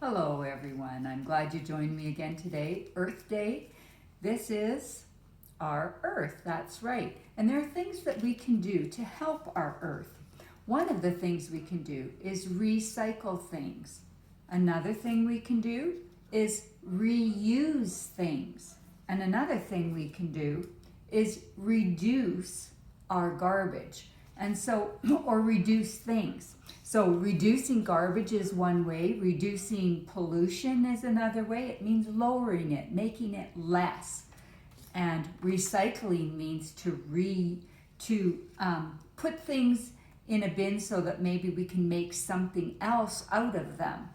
Hello everyone, I'm glad you joined me again today. Earth Day. This is our Earth, that's right. And there are things that we can do to help our Earth. One of the things we can do is recycle things. Another thing we can do is reuse things. And another thing we can do is reduce our garbage. And so, or reduce things. So reducing garbage is one way, reducing pollution is another way. It means lowering it, making it less. And recycling means to put things in a bin so that maybe we can make something else out of them.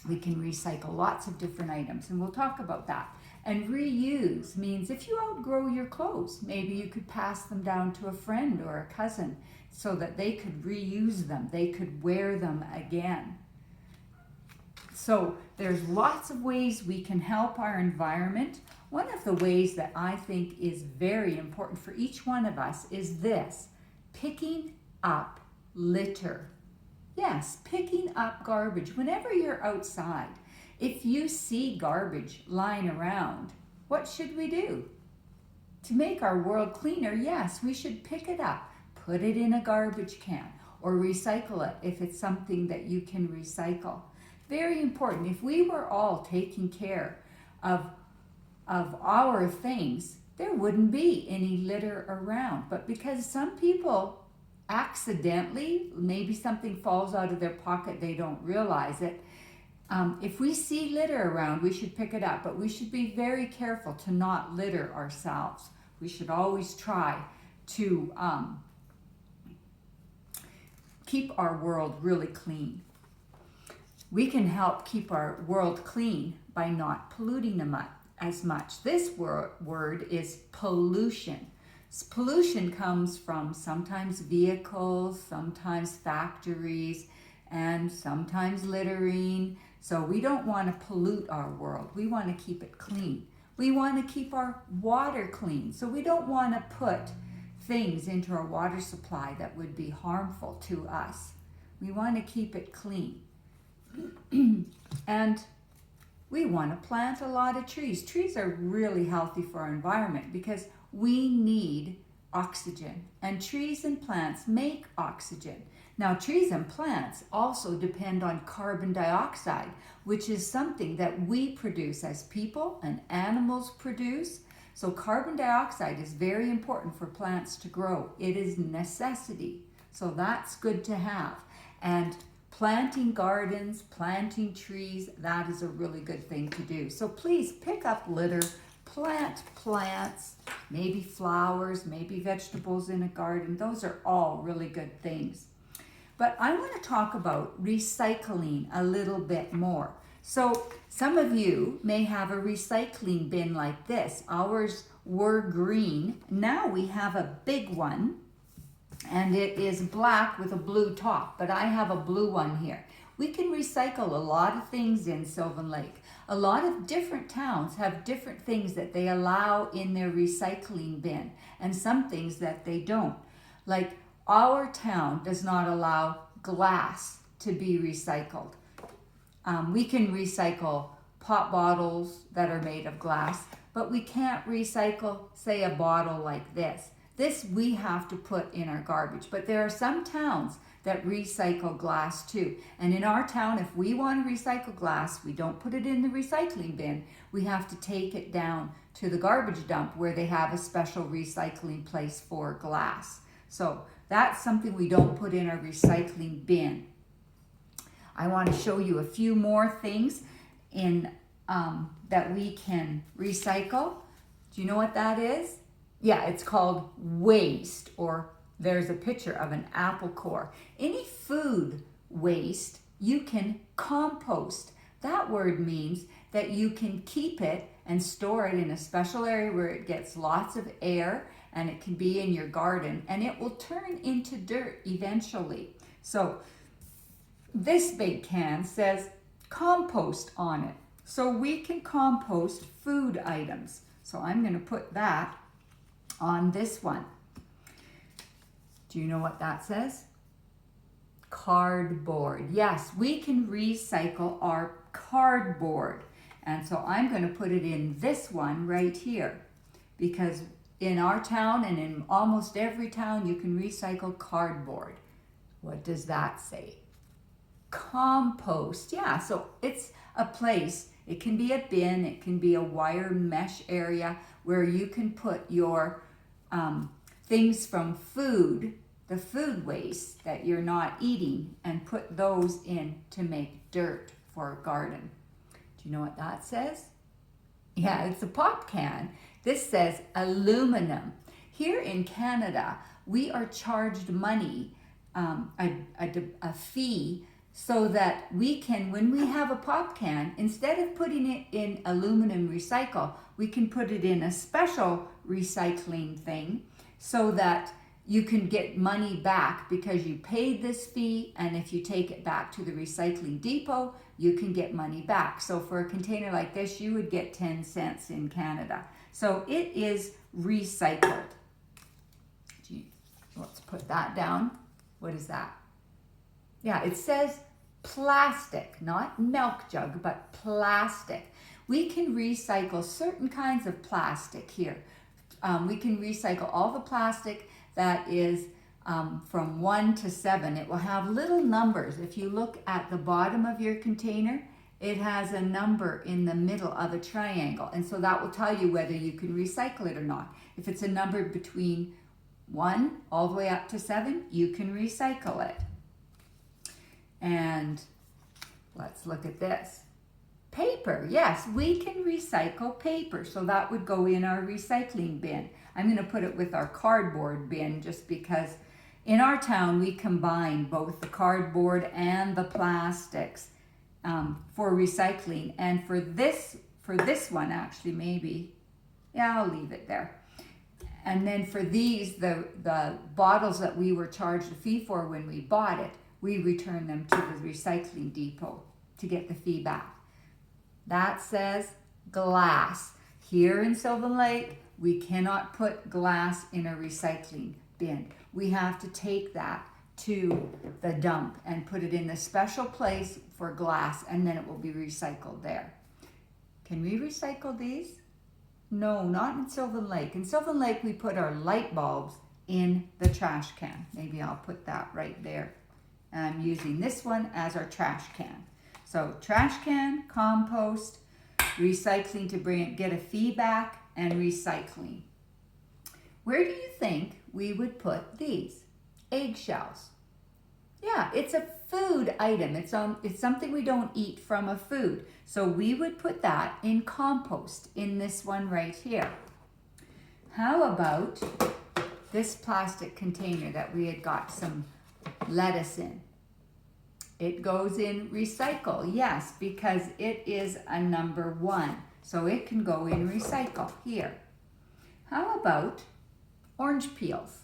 We can recycle lots of different items, and we'll talk about that. And reuse means if you outgrow your clothes, maybe you could pass them down to a friend or a cousin so that they could reuse them, they could wear them again. So there's lots of ways we can help our environment. One of the ways that I think is very important for each one of us is this: picking up litter. Yes, picking up garbage. Whenever you're outside, if you see garbage lying around, what should we do? To make our world cleaner, yes, we should pick it up, put it in a garbage can, or recycle it if it's something that you can recycle. Very important. If we were all taking care of our things, there wouldn't be any litter around. But because some people accidentally, maybe something falls out of their pocket, they don't realize it. If we see litter around, we should pick it up, but we should be very careful to not litter ourselves. We should always try to keep our world really clean. We can help keep our world clean by not polluting them as much. This word is pollution. Pollution comes from sometimes vehicles, sometimes factories, and sometimes littering. So we don't want to pollute our world. We want to keep it clean. We want to keep our water clean. So we don't want to put things into our water supply that would be harmful to us. We want to keep it clean. And we want to plant a lot of trees. Trees are really healthy for our environment because we need oxygen, and trees and plants make oxygen. Now, trees and plants also depend on carbon dioxide, which is something that we produce as people and animals produce. So carbon dioxide is very important for plants to grow. It is a necessity. So that's good to have. And planting gardens, planting trees, that is a really good thing to do. So please pick up litter, plant plants, maybe flowers, maybe vegetables in a garden. Those are all really good things. But I want to talk about recycling a little bit more. So some of you may have a recycling bin like this. Ours were green. Now we have a big one, and it is black with a blue top, but I have a blue one here. We can recycle a lot of things in Sylvan Lake. A lot of different towns have different things that they allow in their recycling bin, and some things that they don't. Like our town does not allow glass to be recycled. We can recycle pop bottles that are made of glass, but we can't recycle, say, a bottle like this. This we have to put in our garbage, but there are some towns that recycle glass too. And in our town, if we want to recycle glass, we don't put it in the recycling bin. We have to take it down to the garbage dump where they have a special recycling place for glass. So that's something we don't put in our recycling bin. I want to show you a few more things that we can recycle. Do you know what that is? Yeah, it's called waste, or there's a picture of an apple core. Any food waste you can compost. That word means that you can keep it and store it in a special area where it gets lots of air, and it can be in your garden, and it will turn into dirt eventually. So this big can says compost on it. So we can compost food items. So I'm going to put that on this one. Do you know what that says? Cardboard. Yes, we can recycle our cardboard. And so I'm going to put it in this one right here, because in our town and in almost every town you can recycle cardboard. What does that say? Compost. Yeah, so it's a place. It can be a bin, it can be a wire mesh area where you can put your things from food, the food waste that you're not eating, and put those in to make dirt for a garden. Do you know what that says? Yeah, it's a pop can. This says aluminum. Here in Canada, we are charged money, a fee, so that we can, when we have a pop can, instead of putting it in aluminum recycle, we can put it in a special recycling thing so that you can get money back because you paid this fee, and if you take it back to the recycling depot, you can get money back. So for a container like this, you would get 10 cents in Canada. So it is recycled. Let's put that down. What is that? Yeah, it says plastic, not milk jug, but plastic. We can recycle certain kinds of plastic here. We can recycle all the plastic that is from 1 to 7. It will have little numbers. If you look at the bottom of your container, it has a number in the middle of a triangle. And so that will tell you whether you can recycle it or not. If it's a number between 1 all the way up to 7, you can recycle it. And let's look at this. Paper, yes, we can recycle paper. So that would go in our recycling bin. I'm going to put it with our cardboard bin just because in our town we combine both the cardboard and the plastics for recycling. And for this one actually, maybe, yeah, I'll leave it there. And then for these, the bottles that we were charged a fee for when we bought it, we return them to the recycling depot to get the fee back. That says glass. Here in Sylvan Lake, we cannot put glass in a recycling bin. We have to take that to the dump and put it in a special place for glass, and then it will be recycled there. Can we recycle these? No, not in Sylvan Lake. In Sylvan Lake, we put our light bulbs in the trash can. Maybe I'll put that right there. And I'm using this one as our trash can. So trash can, compost, recycling to get a fee back, and recycling. Where do you think we would put these? Eggshells. Yeah, it's a food item. It's something we don't eat from a food. So we would put that in compost in this one right here. How about this plastic container that we had got some lettuce in? It goes in recycle, yes, because it is a number 1. So it can go in recycle here. How about orange peels?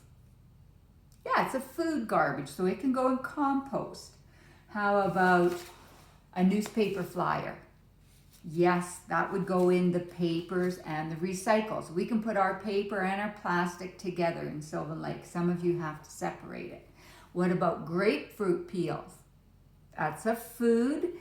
Yeah, it's a food garbage, so it can go in compost. How about a newspaper flyer? Yes, that would go in the papers and the recycles. We can put our paper and our plastic together in Sylvan Lake. Some of you have to separate it. What about grapefruit peels? That's a food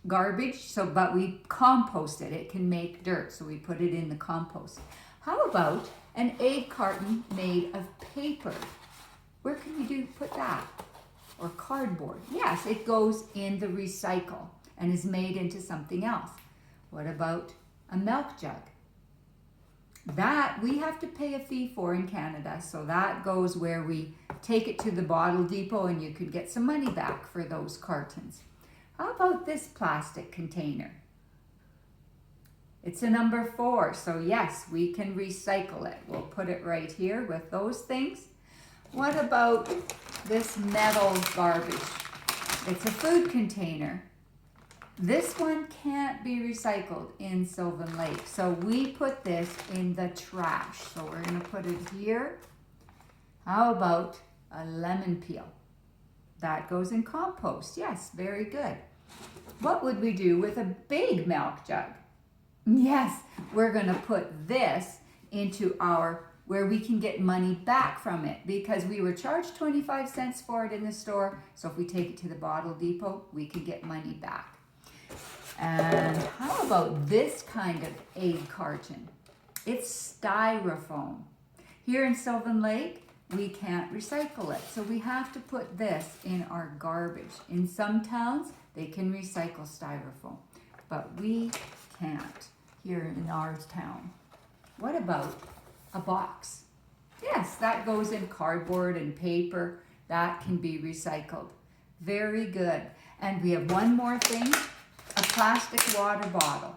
garbage, but we compost it. It can make dirt, so we put it in the compost. How about an egg carton made of paper? Where can we put that? Or cardboard? Yes, it goes in the recycle and is made into something else. What about a milk jug? That we have to pay a fee for in Canada, so that goes where we take it to the bottle depot, and you could get some money back for those cartons. How about this plastic container? It's a number 4, so yes, we can recycle it. We'll put it right here with those things. What about this metal garbage? It's a food container. This one can't be recycled in Sylvan Lake, so we put this in the trash. So we're going to put it here. How about a lemon peel? That goes in compost. Yes, very good. What would we do with a big milk jug? Yes, we're going to put this into our where we can get money back from it because we were charged 25 cents for it in the store. So if we take it to the bottle depot, we can get money back. And how about this kind of aid carton? It's Styrofoam. Here in Sylvan Lake, we can't recycle it. So we have to put this in our garbage. In some towns, they can recycle Styrofoam, but we can't here in our town. What about a box? Yes, that goes in cardboard and paper. That can be recycled. Very good. And we have one more thing, a plastic water bottle.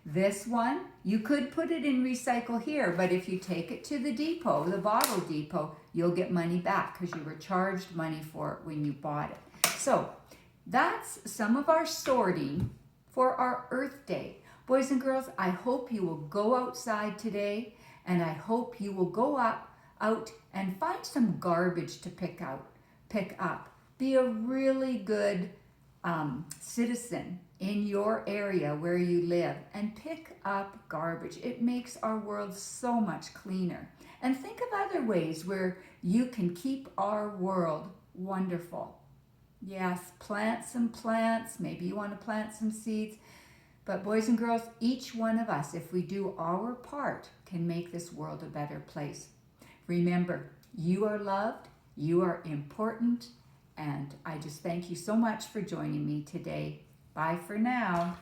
This one, you could put it in recycle here, but if you take it to the depot, the bottle depot, you'll get money back because you were charged money for it when you bought it. So that's some of our sorting for our Earth Day. Boys and girls, I hope you will go outside today, and I hope you will go out and find some garbage to pick up. Be a really good citizen in your area where you live and pick up garbage. It makes our world so much cleaner. And think of other ways where you can keep our world wonderful. Yes, plant some plants. Maybe you want to plant some seeds. But boys and girls, each one of us, if we do our part, can make this world a better place. Remember, you are loved, you are important, and I just thank you so much for joining me today. Bye for now.